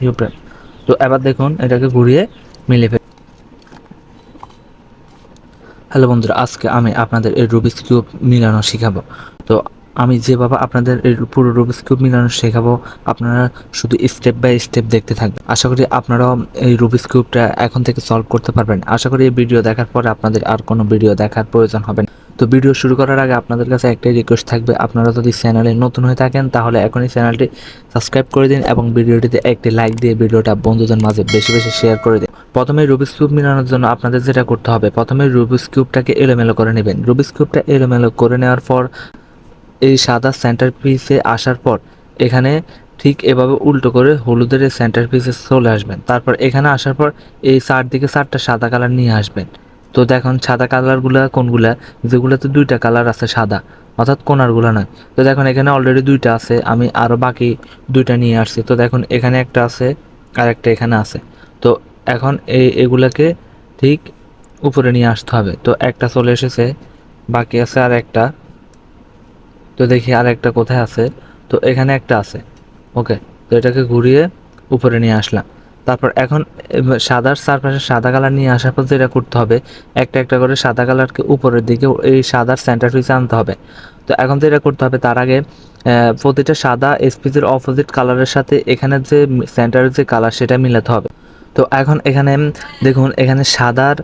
You prime. তো এবার দেখুন এটাকে ঘুরিয়ে মিলিয়ে ফেলি। হ্যালো বন্ধুরা, আজকে আমি আপনাদের এই রুবিক্স কিউব মিলানো শেখাবো। তো আমি যেভাবে আপনাদের এই পুরো রুবিক্স কিউব মিলানো শেখাবো, আপনারা শুধু স্টেপ বাই স্টেপ দেখতে থাকবেন। আশা করি আপনারাও এই রুবিক্স কিউবটা এখন থেকে সলভ করতে পারবেন। আশা করি এই ভিডিও দেখার পরে আপনাদের আর কোনো ভিডিও দেখার প্রয়োজন হবে না। তো ভিডিও শুরু করার আগে আপনাদের কাছে একটাই রিকোয়েস্ট থাকবে, আপনারা যদি চ্যানেলে নতুন হয়ে থাকেন তাহলে এখনই চ্যানেলটি সাবস্ক্রাইব করে দিন এবং ভিডিওটিতে একটি লাইক দিয়ে ভিডিওটা বন্ধুদের মাঝে বেশি বেশি শেয়ার করে দিন। প্রথমে রুবিক্স কিউব মিলানোর জন্য আপনাদের যেটা করতে হবে, প্রথমে রুবিক্স কিউবটাকে এলোমেলো করে নেবেন। রুবিক্স কিউবটা এলোমেলো করে নেওয়ার পর এই সাদা সেন্টার পিসে আসার পর এখানে ঠিক এভাবে উল্টো করে হলুদের এই সেন্টার পিসে চলে আসবেন। তারপর এখানে আসার পর এই চারদিকে চারটা সাদা কালার নিয়ে আসবেন। তো দেখুন সাদা কালারগুলা কোনগুলা, যেগুলোতে দুইটা কালার আছে সাদা, অর্থাৎ কোনারগুলো নয়। তো দেখুন এখানে অলরেডি দুইটা আছে, আমি আরও বাকি দুইটা নিয়ে আসছি। তো দেখুন এখানে একটা আছে আর একটা এখানে আছে। তো এখন এগুলাকে ঠিক উপরে নিয়ে আসতে হবে। তো একটা চলে এসেছে, বাকি আছে আর একটা। তো দেখি আর একটা কোথায় আছে। তো এখানে একটা আছে। ওকে, তো এটাকে ঘুরিয়ে উপরে নিয়ে আসলাম। তারপর এখন সাদার চারপাশে সাদা কালার নিয়ে আসার পর যেটা করতে হবে, একটা একটা করে সাদা কালারকে উপরের দিকে এই সাদার সেন্টার পিসে আনতে হবে। তো এখন যেটা করতে হবে তার আগে প্রতিটা সাদা স্পিচের অপোজিট কালারের সাথে এখানে যে সেন্টারের যে কালার সেটা মিলাতে হবে। তো এখন এখানে দেখুন এখানে সাদার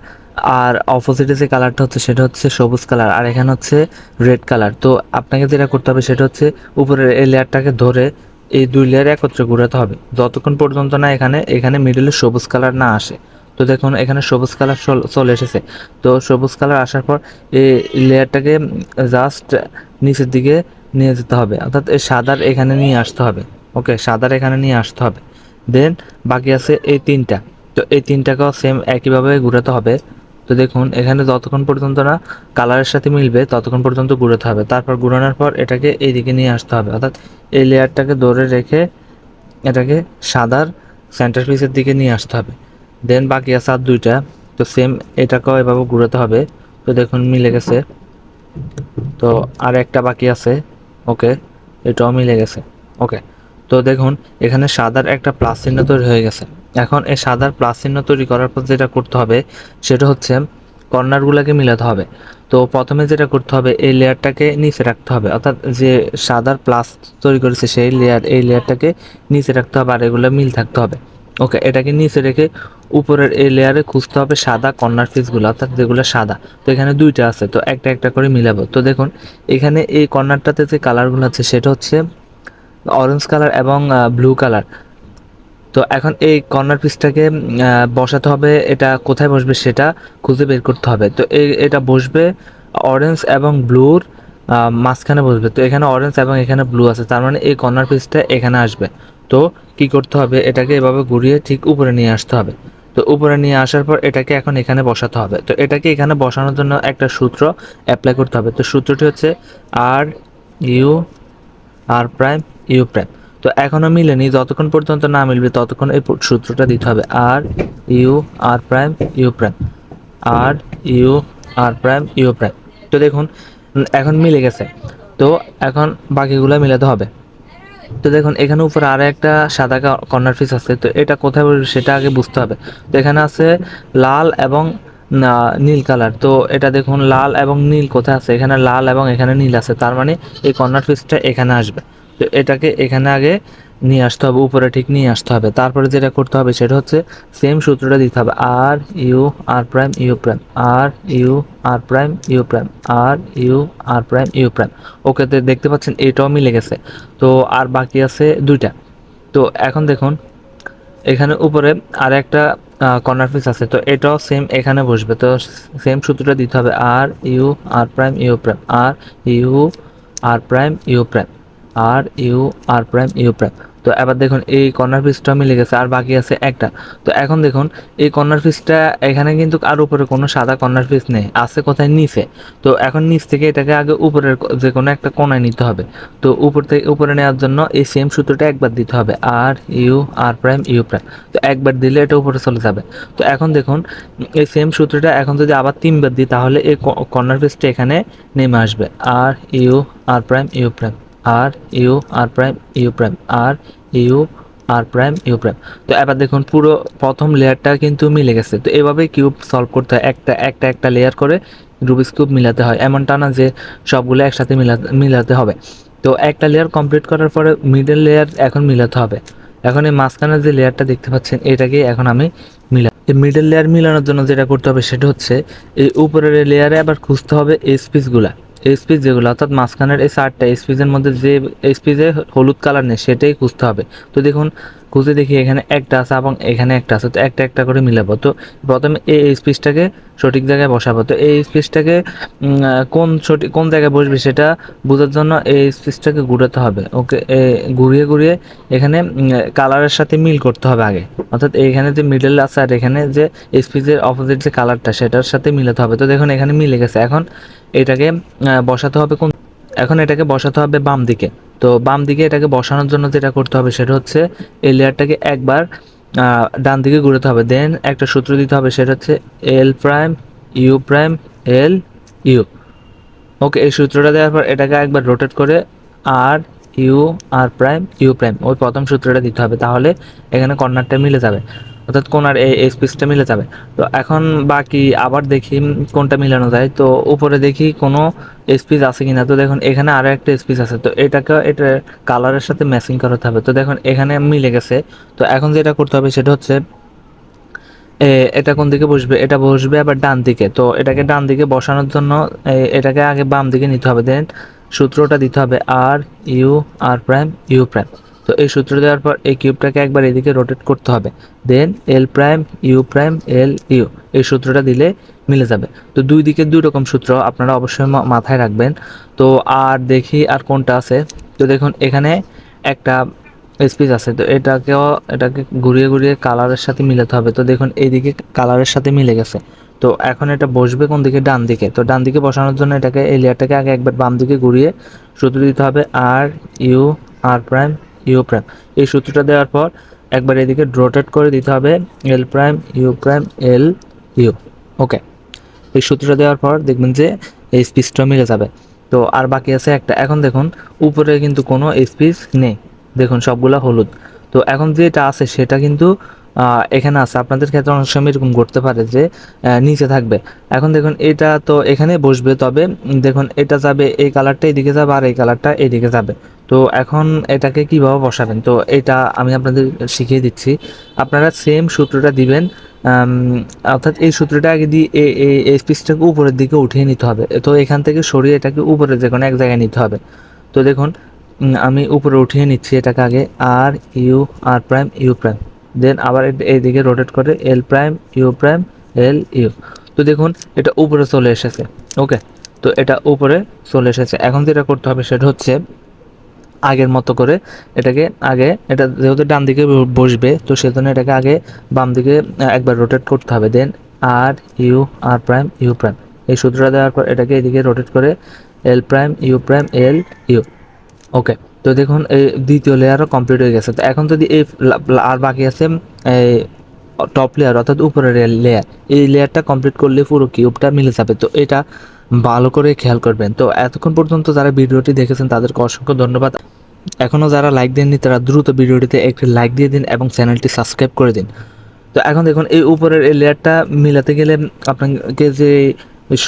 আর অপোজিটে যে কালারটা হচ্ছে সেটা হচ্ছে সবুজ কালার, আর এখানে হচ্ছে রেড কালার। তো আপনাকে যেটা করতে হবে সেটা হচ্ছে উপরের এই লেয়ারটাকে ধরে এই দুই লেয়ার একত্রে ঘোরাতে হবে যতক্ষণ পর্যন্ত না এখানে এখানে মিডলে সবুজ কালার না আসে। তো দেখুন এখানে সবুজ কালার চলে এসেছে। তো সবুজ কালার আসার পর এই লেয়ারটাকে জাস্ট নিচের দিকে নিয়ে যেতে হবে, অর্থাৎ এই সাদার এখানে নিয়ে আসতে হবে। ওকে, সাদার এখানে নিয়ে আসতে হবে। দেন বাকি আছে এই তিনটা। তো এই তিনটাকেও সেম একইভাবে ঘুরাতে হবে। তো দেখুন এখানে যতক্ষণ পর্যন্ত না কালারের সাথে মিলবে ততক্ষণ পর্যন্ত ঘুরাতে হবে। তারপর ঘুরানোর পর এটাকে এইদিকে নিয়ে আসতে হবে, অর্থাৎ এই লেয়ারটাকে ধরে রেখে এটাকে সাদার সেন্টার পিসের দিকে নিয়ে আসতে হবে। দেন বাকি আছে আর দুইটা। তো সেম এটাকেও এভাবে ঘুরাতে হবে। তো দেখুন মিলে গেছে। তো আর একটা বাকি আছে। ওকে, এটাও মিলে গেছে। ওকে, তো দেখুন এখানে সাদার একটা প্লাস চিহ্ন তৈরি হয়ে গেছে। এখন এই সাদার প্লাস চিহ্ন তৈরি করার পর যেটা করতে হবে সেটা হচ্ছে কর্নারগুলোকে মিলাতে হবে। তো প্রথমে যেটা করতে হবে এই লেয়ারটাকে নিচে রাখতে হবে, অর্থাৎ যে সাদার প্লাস তৈরি করেছে সেই লেয়ার, এই লেয়ারটাকে নিচে রাখতে হবে আর এগুলো মিল থাকতে হবে। ওকে, এটাকে নিচে রেখে উপরের এই লেয়ারে খুঁজতে হবে সাদা কর্নার পিসগুলো, অর্থাৎ যেগুলো সাদা। তো এখানে দুইটা আছে, তো একটা একটা করে মিলাবো। তো দেখুন এখানে এই কর্নারটাতে যে কালারগুলো আছে সেটা হচ্ছে অরেঞ্জ কালার এবং ব্লু কালার। তো এখন এই কর্নার পিসটাকে বসাতে হবে, এটা কোথায় বসবে সেটা খুঁজে বের করতে হবে। তো এটা বসবে অরেঞ্জ এবং ব্লুর মাঝখানে বসবে। তো এখানে অরেঞ্জ এবং এখানে ব্লু আছে, তার মানে এই কর্নার পিসটা এখানে আসবে। তো কি করতে হবে, এটাকে এভাবে ঘুরিয়ে ঠিক উপরে নিয়ে আসতে হবে। তো উপরে নিয়ে আসার পর এটাকে এখন এখানে বসাতে হবে। তো এটাকে এখানে বসানোর জন্য একটা সূত্র অ্যাপ্লাই করতে হবে। তো সূত্রটি হচ্ছে R U R prime U prime. তো এখনও মিলেনি, যতক্ষণ পর্যন্ত না মিলবে ততক্ষণ এই সূত্রটা দিতে হবে, R U R prime U prime, R U R prime U prime. তো দেখুন এখন মিলে গেছে। তো এখন বাকিগুলো মিলাতে হবে। তো দেখুন এখানে উপরে আরো একটা সাদা কর্নার পিস আছে। তো এটা কোথায় বসবে সেটা আগে বুঝতে হবে। তো এখানে আছে লাল এবং নীল কালার। তো এটা দেখুন লাল এবং নীল কোথায় আছে, এখানে লাল এবং এখানে নীল আছে, তার মানে এই কর্নার পিসটা এখানে আসবে। তো এটাকে এখানে আগে নিয়ে আসতে হবে, উপরে ঠিক নিয়ে আসতে হবে। তারপরে যেটা করতে হবে সেটা হচ্ছে সেম সূত্রটা দিতে হবে, R U R prime U prime, R U R prime U prime, R U R prime U prime. Okay, তো দেখতে পাচ্ছেন এটাও মিলে গেছে। তো আর বাকি আছে দুইটা। তো এখন দেখুন এখানে উপরে আর একটা কর্নার পিস আছে। তো এটাও সেম এখানে বসবে। তো সেম সূত্রটা দিতে হবে, R U R prime U prime, R U R prime U prime, R U R prime U prime. তো এবার দেখুন এই কর্নার পিসটা মিলে গেছে, আর বাকি আছে একটা। তো এখন দেখুন এই কর্নার পিসটা এখানে কিন্তু আর উপরে কোনো সাদা কর্নার পিস নেই, আছে কোথায় নিচে। তো এখন নিচ থেকে এটাকে আগে উপরের যে কোনো একটা কোণায় নিতে হবে। তো উপর থেকে উপরে নেওয়ার জন্য এই সেম সূত্রটা একবার দিতে হবে, R U R prime U prime. তো একবার দিলে এটা উপরে চলে যাবে। তো এখন দেখুন এই সেম সূত্রটা এখন যদি আবার তিনবার দিই তাহলে এই কর্নার পিসটা এখানে নেমে আসবে, R U R prime U prime, R U R prime U prime, R U R prime U prime. তো এবার দেখুন পুরো প্রথম লেয়ারটা কিন্তু মিলে গেছে। তো এভাবে কিউব সলভ করতে হয়, একটা লেয়ার করে রুবিক্স কিউব মিলাতে হয়, এমনটা না যে সবগুলো একসাথে মিলাতে হবে। তো একটা লেয়ার কমপ্লিট করার পরে মিডল লেয়ার এখন মিলাতে হবে। এখন এই মাঝখানে যে লেয়ারটা দেখতে পাচ্ছেন এটাকে এখন আমি এই মিডল লেয়ার মিলানোর জন্য যেটা করতে হবে সেটা হচ্ছে এই উপরের লেয়ারে আবার খুঁজতে হবে এসপিসগুলা, এসপিস যেগুলো অর্থাৎ মাঝখানের এই 4টা এসপিসের মধ্যে যে এসপিসে হলুদ কালার নেই সেটাই খুঁজতে হবে। তো দেখুন খুঁজে দেখি এখানে একটা আছে এবং এখানে একটা আছে, তো একটা করে মিলাবো। তো প্রথমে এই স্পিচটাকে সঠিক জায়গায় বসাবো। তো এই স্পিচটাকে কোন জায়গায় বসবে সেটা বোঝার জন্য এই স্পিচটাকে ঘুরাতে হবে। ওকে, ঘুরিয়ে এখানে কালারের সাথে মিল করতে হবে আগে, অর্থাৎ এখানে যে মিডল আছে আর এখানে যে স্পিচের অপোজিট যে কালারটা সেটার সাথে মিলাতে হবে। তো দেখুন এখানে মিলে গেছে। এখন এটাকে বসাতে হবে এটাকে বসাতে হবে বাম দিকে। তো বাম দিকে এটাকে বসানোর জন্য যেটা করতে হবে সেটা হচ্ছে এই লেয়ারটাকে একবার ডান দিকে ঘুরাতে হবে, দেন একটা সূত্র দিতে হবে সেটা হচ্ছে L prime U prime L U. Okay, এই সূত্রটা দেওয়ার পর এটাকে একবার রোটেট করে R U R prime U prime ওই প্রথম সূত্রটা দিতে হবে, তাহলে এখানে কর্নারটা মিলে যাবে, অর্থাৎ কোনার এই স্পেসটা মিলে যাবে। তো এখন বাকি আবার দেখি কোনটা মিলানো যায়। তো উপরে দেখি কোনো স্পেস আছে কিনা। তো দেখুন এখানে আরও একটা স্পেস আছে, তো এটা কালারের সাথে ম্যাচিং করাতে হবে। তো দেখুন এখানে মিলে গেছে। তো এখন যেটা করতে হবে সেটা হচ্ছে এটা কোন দিকে বসবে, এটা বসবে আবার ডান দিকে। তো এটাকে ডান দিকে বসানোর জন্য এটাকে আগে বাম দিকে নিতে হবে, দেন সূত্রটা দিতে হবে R U R prime U prime. তো এই সূত্র দেওয়ার পর এই কিউবটাকে একবার এদিকে রোটেট করতে হবে, then L prime U prime L U, এই সূত্রটা দিলে মিলে যাবে। তো দুই দিকে দুই রকম সূত্র আপনারা অবশ্যই মাথায় রাখবেন। তো আর দেখি আর কোনটা আছে। তো দেখুন এখানে একটা স্পেস আছে, তো এটাকে ঘুরিয়ে কালারের সাথে মিলাতে হবে। তো দেখুন এইদিকে কালারের সাথে মিলে গেছে। তো এখন এটা বসবে কোন দিকে, ডান দিকে। তো ডান দিকে বসানোর জন্য এটাকে এই লেয়ারটাকে আগে একবার বাম দিকে ঘুরিয়ে সূত্র দিতে হবে R U R prime U prime. এই সূত্রটা দেওয়ার পর একবার এদিকে রোটেট করে দিতে হবে এল প্রাইম এল ইউ। ওকে, এই সূত্রটা দেওয়ার পর দেখবেন যে এই স্পিচটা মিলে যাবে। তো আর বাকি আছে একটা। এখন দেখুন উপরে কিন্তু কোনো স্পিচ নেই, দেখুন সবগুলা হলুদ। তো এখন যেটা আছে সেটা কিন্তু এখানে আছে। আপনাদের ক্ষেত্রে অনেক সময় এরকম করতে পারে যে নিচে থাকবে। এখন দেখুন এটা তো এখানে বসবে, তবে দেখুন এটা যাবে এই কালারটা এদিকে যাবে আর এই কালারটা এদিকে যাবে। তো এখন এটাকে কিভাবে বসাবেন তো এটা আমি আপনাদের শিখিয়ে দিচ্ছি। আপনারা সেম সূত্রটা দিবেন, অর্থাৎ এই সূত্রটা আগে দিয়ে এই স্পিচটাকে উপরের দিকে উঠিয়ে নিতে হবে। তো এখান থেকে সরিয়ে এটাকে উপরে যে কোনো এক জায়গায় নিতে হবে। তো দেখুন আমি উপরে উঠিয়ে নিচ্ছি এটাকে আগে R U R prime U prime, then আবার এইদিকে রোটেট করে এল প্রাইম এল ইউ। তো দেখুন এটা উপরে চলে এসেছে। ওকে, তো এটা উপরে চলে এসেছে। এখন যেটা করতে হবে সেটা হচ্ছে আগের মতো করে এটাকে আগে, এটা যেহেতু ডান দিকে বসবে তো সেজন্য এটাকে আগে বাম দিকে একবার রোটেট করতে হবে, then R U R prime U prime, এই সূত্রটা দেওয়ার পর এটাকে এদিকে রোটেট করে এল প্রাইম এল ইউ। ওকে, তো দেখুন এই দ্বিতীয় লেয়ারও কমপ্লিট হয়ে গেছে। তো এখন যদি এই আর বাকি আছে এই টপ লেয়ার অর্থাৎ উপরের লেয়ার, এই লেয়ারটা কমপ্লিট করলে পুরো কিউবটা মিলে যাবে। তো এটা ভালো করে খেয়াল করবেন। তো এতক্ষণ পর্যন্ত যারা ভিডিওটি দেখেছেন তাদেরকে অসংখ্য ধন্যবাদ। এখনও যারা লাইক দেননি তারা দ্রুত ভিডিওটিতে একটি লাইক দিয়ে দিন এবং চ্যানেলটি সাবস্ক্রাইব করে দিন। তো এখন দেখুন এই উপরের এই লেয়ারটা মিলাতে গেলে আপনাকে যে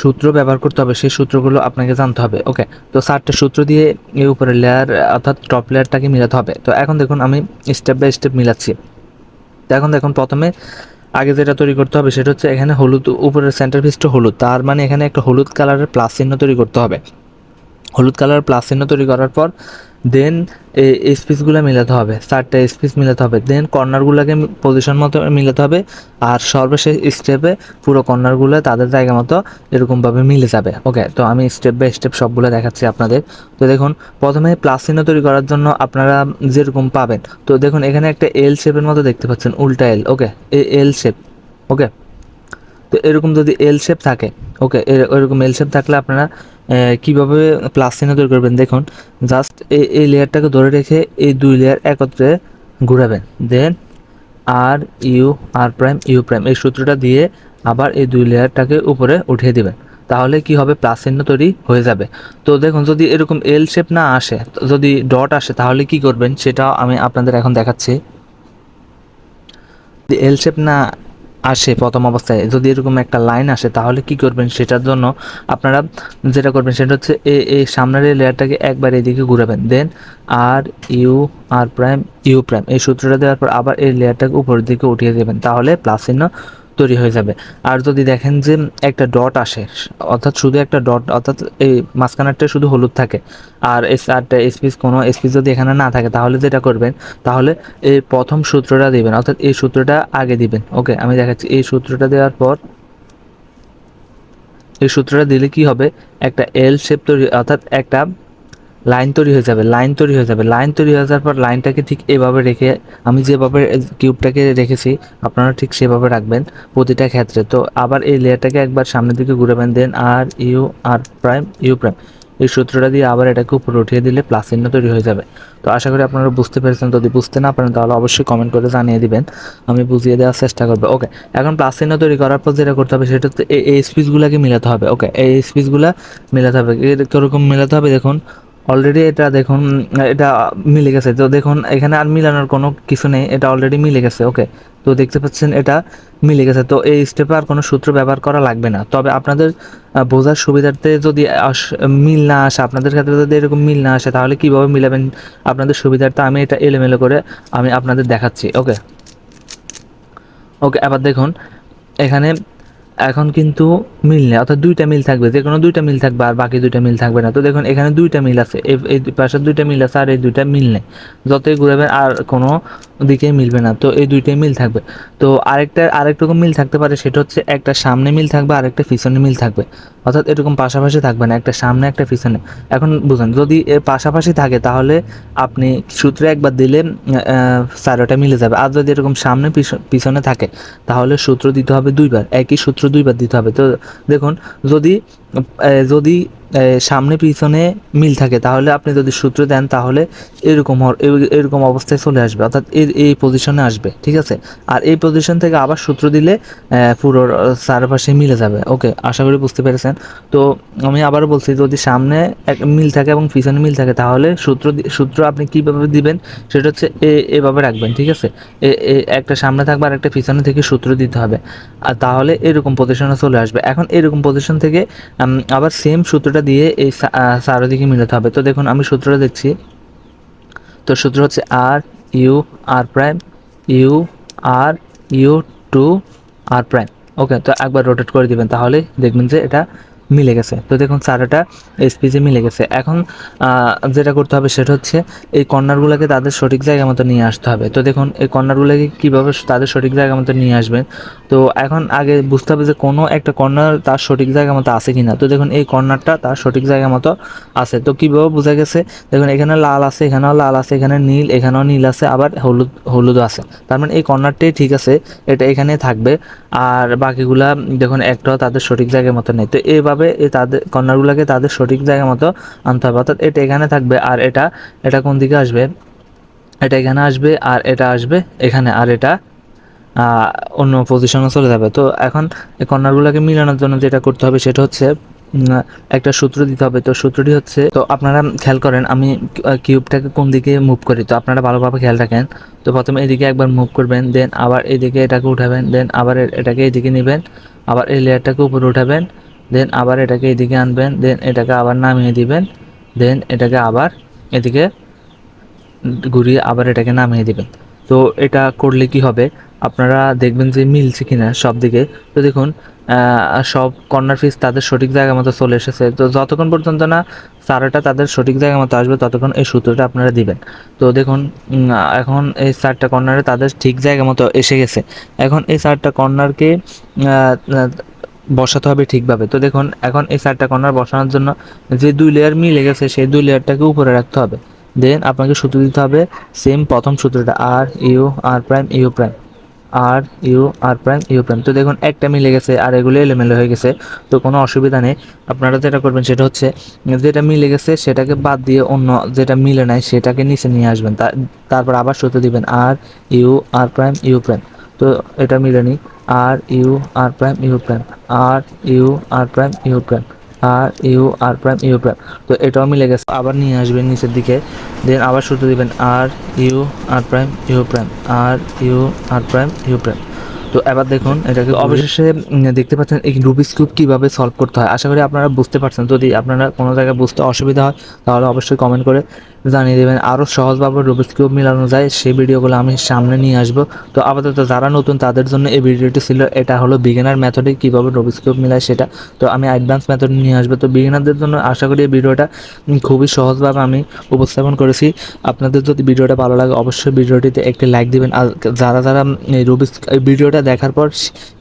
সূত্র ব্যবহার করতে হবে সেই সূত্রগুলো আপনাকে জানতে হবে। ওকে, তো 4টা সূত্র দিয়ে এই উপরের লেয়ার অর্থাৎ টপ লেয়ারটাকে মিলাতে হবে। তো এখন দেখুন আমি স্টেপ বাই স্টেপ মিলাচ্ছি। তো এখন দেখুন প্রথমে আগে যেটা তৈরি করতে হবে সেটা হচ্ছে এখানে হলুদ, উপরের সেন্টার পিসটা হলুদ, তার মানে এখানে একটা হলুদ কালারের প্লাস চিহ্ন তৈরি করতে হবে। হলুদ কালার প্লাস চিহ্ন তৈরি করার পর দেন এই স্পিচগুলো মিলাতে হবে, 4টা স্পিচ মিলাতে হবে, দেন কর্নারগুলোকে পজিশন মতো মিলাতে হবে। আর সর্বশেষ স্টেপে পুরো কর্নারগুলো তাদের জায়গা মতো এরকমভাবে মিলে যাবে। ওকে, তো আমি স্টেপ বাই স্টেপ সবগুলো দেখাচ্ছি আপনাদের। তো দেখুন প্রথমে প্লাস চিহ্ন তৈরি করার জন্য আপনারা যেরকম পাবেন, তো দেখুন এখানে একটা এল শেপের মতো দেখতে পাচ্ছেন, উল্টা এল। ওকে, এই এল শেপ। ওকে, তো এরকম যদি এল শেপ থাকে, ওকে, এরকম এল শেপ থাকলে আপনারা কীভাবে প্লাস চিহ্ন তৈরি করবেন দেখুন। জাস্ট এই লেয়ারটাকে ধরে রেখে এই দুই লেয়ার একত্রে ঘুরাবেন, then R U R prime U prime এই সূত্রটা দিয়ে আবার এই দুই লেয়ারটাকে উপরে উঠিয়ে দিবেন, তাহলে কি হবে প্লাস চিহ্ন তৈরি হয়ে যাবে। তো দেখুন যদি এরকম এল শেপ না আসে, যদি ডট আসে তাহলে কি করবেন সেটা আমি আপনাদের এখন দেখাচ্ছি। যদি এল শেপ না আসে প্রথম অবস্থায়, যদি এরকম একটা লাইন আসে, তাহলে কি করবেন সেটার জন্য আপনারা যেটা করবেন সেটা হচ্ছে এই সামনের এই লেয়ারটাকে একবার এদিকে ঘুরাবেন, then R U R prime U prime এই সূত্রটা দেওয়ার পর আবার এই লেয়ারটাকে উপরের দিকে উঠিয়ে দেবেন, তাহলে প্লাস চিহ্ন তৈরি হয়ে যাবে। আর যদি দেখেন যে একটা ডট আসে, অর্থাৎ শুধু একটা ডট, অর্থাৎ এই মাঝখানেরটা শুধু হলুদ থাকে আর এই চারটা স্পেস, কোনো স্পেস যদি এখানে না থাকে, তাহলে যেটা করবেন, তাহলে এই প্রথম সূত্রটা দিবেন, অর্থাৎ এই সূত্রটা আগে দিবেন। ওকে, আমি দেখাচ্ছি। এই সূত্রটা দেওয়ার পর, এই সূত্রটা দিলে কি হবে, একটা এল শেপ তৈরি, অর্থাৎ একটা লাইন তৈরি হয়ে যাবে, লাইন তৈরি হয়ে যাবে। লাইন তৈরি হয়ে যাওয়ার পর লাইনটাকে ঠিক এভাবে রেখে, আমি যেভাবে কিউবটাকে রেখেছি আপনারা ঠিক সেভাবে রাখবেন প্রতিটা ক্ষেত্রে। তো আবার এই লেয়ারটাকে একবার সামনের দিকে ঘুরাবেন, then R U R prime U prime এই সূত্রটা দিয়ে আবার এটাকে উপরে উঠিয়ে দিলে প্লাস চিহ্ন তৈরি হয়ে যাবে। তো আশা করি আপনারা বুঝতে পেরেছেন। যদি বুঝতে না পারেন তাহলে অবশ্যই কমেন্ট করে জানিয়ে দিবেন, আমি বুঝিয়ে দেওয়ার চেষ্টা করবো। ওকে, এখন প্লাস চিহ্ন তৈরি করার পর যেটা করতে হবে সেটা হচ্ছে এই স্পেসগুলোকে মিলাতে হবে। ওকে, এই স্পেসগুলো মিলাতে হবে। কীরকম মিলাতে হবে দেখুন, অলরেডি এটা দেখুন, এটা মিলে গেছে। তো দেখুন এখানে আর মিলানোর কোনো কিছু নেই, এটা অলরেডি মিলে গেছে। ওকে, তো দেখতে পাচ্ছেন এটা মিলে গেছে। তো এই স্টেপে আর কোনো সূত্র ব্যবহার করা লাগবে না। তবে আপনাদের বোঝার সুবিধার্থে যদি মিল না আসে, আপনাদের ক্ষেত্রে যদি এরকম মিল না আসে, তাহলে কীভাবে মিলাবেন আপনাদের সুবিধার্থে আমি এটা এলোমেলো করে আমি আপনাদের দেখাচ্ছি। ওকে ওকে, আবার দেখুন এখানে এখন কিন্তু মিল নেই, অর্থাৎ দুইটা মিল থাকবে, যে কোনো দুইটা মিল থাকবে আর বাকি দুইটা মিল থাকবে না। তো দেখুন এখানে দুইটা মিল আছে, এই পাশের দুইটা মিল আছে আর এই দুইটা মিল নেই। যতই ঘুরাবেন আর কোনো দিকে মিলবে না, তো এই দুইটাই মিল থাকবে। তো আরেকটুকু মিল থাকতে পারে, সেটা হচ্ছে একটা সামনে মিল থাকবে আর একটা পিছনে মিল থাকবে, অর্থাৎ এরকম পাশাপাশি থাকবে না, একটা সামনে একটা পিছনে। এখন বুঝুন, যদি এর পাশাপাশি থাকে তাহলে আপনি সূত্রে একবার দিলে চারোটা মিলে যাবে। আর যদি এরকম সামনে পিছনে থাকে তাহলে সূত্র দিতে হবে দুইবার, একই সূত্র দুইবার দিতে হবে। তো দেখুন, যদি যদি সামনে পিছনে মিল থাকে, তাহলে আপনি যদি সূত্র দেন তাহলে এরকম অবস্থায় চলে আসবে, অর্থাৎ এই পজিশনে আসবে। ঠিক আছে, আর এই পজিশন থেকে আবার সূত্র দিলে পুরো চারপাশে মিলে যাবে। ওকে, আশা করি বুঝতে পেরেছেন। তো আমি আবারও বলছি, যদি সামনে এক মিল থাকে এবং পিছনে মিল থাকে, তাহলে সূত্র আপনি কীভাবে দিবেন সেটা হচ্ছে এভাবে রাখবেন। ঠিক আছে, একটা সামনে থাকবে আর একটা পিছনে থেকে সূত্র দিতে হবে, আর তাহলে এরকম পজিশনে চলে আসবে। এখন এরকম পজিশন থেকে আবার সেম সূত্রটা দিয়ে এই চারদিকে মিলাতে হবে। তো দেখুন আমি সূত্রটা দেখছি। তো সূত্র হচ্ছে R U R prime U R U two R prime. Okay, তো একবার রোটেট করে দিবেন, তাহলে দেখবেন যে এটা মিলে গেছে। তো দেখুন চারটা এসপিজে মিলে গেছে। এখন যেটা করতে হবে সেটা হচ্ছে এই কর্নারগুলোকে তাদের সঠিক জায়গা মতো নিয়ে আসতে হবে। তো দেখুন এই কর্নারগুলোকে কীভাবে তাদের সঠিক জায়গা মতো নিয়ে আসবেন, তো এখন আগে বুঝতে হবে যে কোনো একটা কর্নার তার সঠিক জায়গা মতো আছে কিনা। তো দেখুন এই কর্নারটা তার সঠিক জায়গা মতো আছে। তো কীভাবে বোঝা গেছে, দেখুন এখানে লাল আছে, এখানেও লাল আছে, এখানে নীল, এখানেও নীল আছে, আবার হলুদও আছে। তার মানে এই কর্নারটাই ঠিক আছে, এটা এখানে থাকবে। আর বাকিগুলা দেখুন একটাও তাদের সঠিক জায়গার মতো নেই। তো এইভাবে তাদের কর্নারগুলোকে তাদের সঠিক জায়গা মতো আনতে হবে, অর্থাৎ এটা এখানে থাকবে আর এটা কোন দিকে আসবে, এটা এখানে আসবে আর এটা আসবে এখানে, আর এটা অন্য পজিশনে চলে যাবে। তো এখন এই কর্নারগুলোকে মিলানোর জন্য যেটা করতে হবে সেটা হচ্ছে একটা সূত্র দিতে হবে। তো সূত্রটি হচ্ছে, তো আপনারা খেয়াল করেন আমি কিউবটাকে কোন দিকে মুভ করি, তো আপনারা ভালোভাবে খেয়াল রাখেন। তো প্রথমে এদিকে একবার মুভ করবেন, দেন আবার এদিকে এটাকে উঠাবেন, দেন আবার এটাকে এদিকে নেবেন, আবার এই লেয়ারটাকে উপরে উঠাবেন, দেন আবার এটাকে এদিকে আনবেন, দেন এটাকে আবার নামিয়ে দিবেন, দেন এটাকে আবার এদিকে ঘুরিয়ে আবার এটাকে নামিয়ে দিবেন। তো এটা করলে কি হবে, আপনারা দেখবেন যে মিলছে কিনা সব দিকে। তো দেখুন সব কর্নার পিস তাদের সঠিক জায়গা মতো চলে এসেছে। তো যতক্ষণ পর্যন্ত না চারটা তাদের সঠিক জায়গা মতো আসবে ততক্ষণ এই সূত্রটা আপনারা দিবেন। তো দেখুন এখন এই চারটা কর্নারে তাদের ঠিক জায়গা মতো এসে গেছে। এখন এই চারটা কর্নারকে বসাতে হবে ঠিকভাবে। তো দেখুন এখন এই চারটা কর্নার বসানোর জন্য যে দুই লেয়ার মিলে গেছে সেই দুই লেয়ারটাকে উপরে রাখতে হবে। দেন আপনাকে সূত্র দিতে হবে সেম প্রথম সূত্রটা, R U R prime U prime, R U R prime U prime. তো দেখুন একটা মিলে গেছে আর এগুলো এলোমেলো হয়ে গেছে, তো কোনো অসুবিধা নেই। আপনারা যেটা করবেন সেটা হচ্ছে যেটা মিলে গেছে সেটাকে বাদ দিয়ে অন্য যেটা মিলে নাই সেটাকে নিচে নিয়ে আসবেন, তারপর আবার সূত্র দিবেন R U R prime U prime. তো এটা মিলে নি, R U R prime U prime, R U R prime U prime. R U R prime U prime. তো এটাও মিলে গেছে। আবার নিয়ে আসবেন নিচের দিকে, দেন আবার শুরুতে দিবেন R U R prime U prime, R U R prime U prime. তো এবার দেখুন এটাকে অবশেষে দেখতে পাচ্ছেন এই রুবিক্স কিউব কীভাবে সলভ করতে হয়। আশা করি আপনারা বুঝতে পারছেন। যদি আপনারা কোনো জায়গায় বুঝতে অসুবিধা হয় তাহলে অবশ্যই কমেন্ট করে জানিয়ে দেবেন। আরও সহজভাবে রুবিক্স কিউব মিলানো যায় সেই ভিডিওগুলো আমি সামনে নিয়ে আসবো। তো আপাতত যারা নতুন তাদের জন্য এই ভিডিওটি ছিল। এটা হলো বিগিনার মেথডে কীভাবে রুবিক্স কিউব মিলায় সেটা। তো আমি অ্যাডভান্স মেথড নিয়ে আসবো। তো বিগিনারদের জন্য আশা করি এই ভিডিওটা খুবই সহজভাবে আমি উপস্থাপন করেছি। আপনাদের যদি ভিডিওটা ভালো লাগে অবশ্যই ভিডিওটিতে একটি লাইক দিবেন। আর যারা যারা এই ভিডিওটা দেখার পর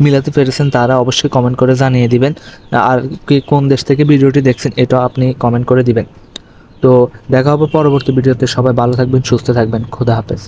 মিলাতে পেরেছেন তারা অবশ্যই কমেন্ট করে জানিয়ে দিবেন। আর কোন দেশ থেকে ভিডিওটি দেখছেন এটাও আপনি কমেন্ট করে দিবেন। তো দেখা হবে পরবর্তী ভিডিওতে। সবাই ভালো থাকবেন, সুস্থ থাকবেন। খোদা হাফেজ।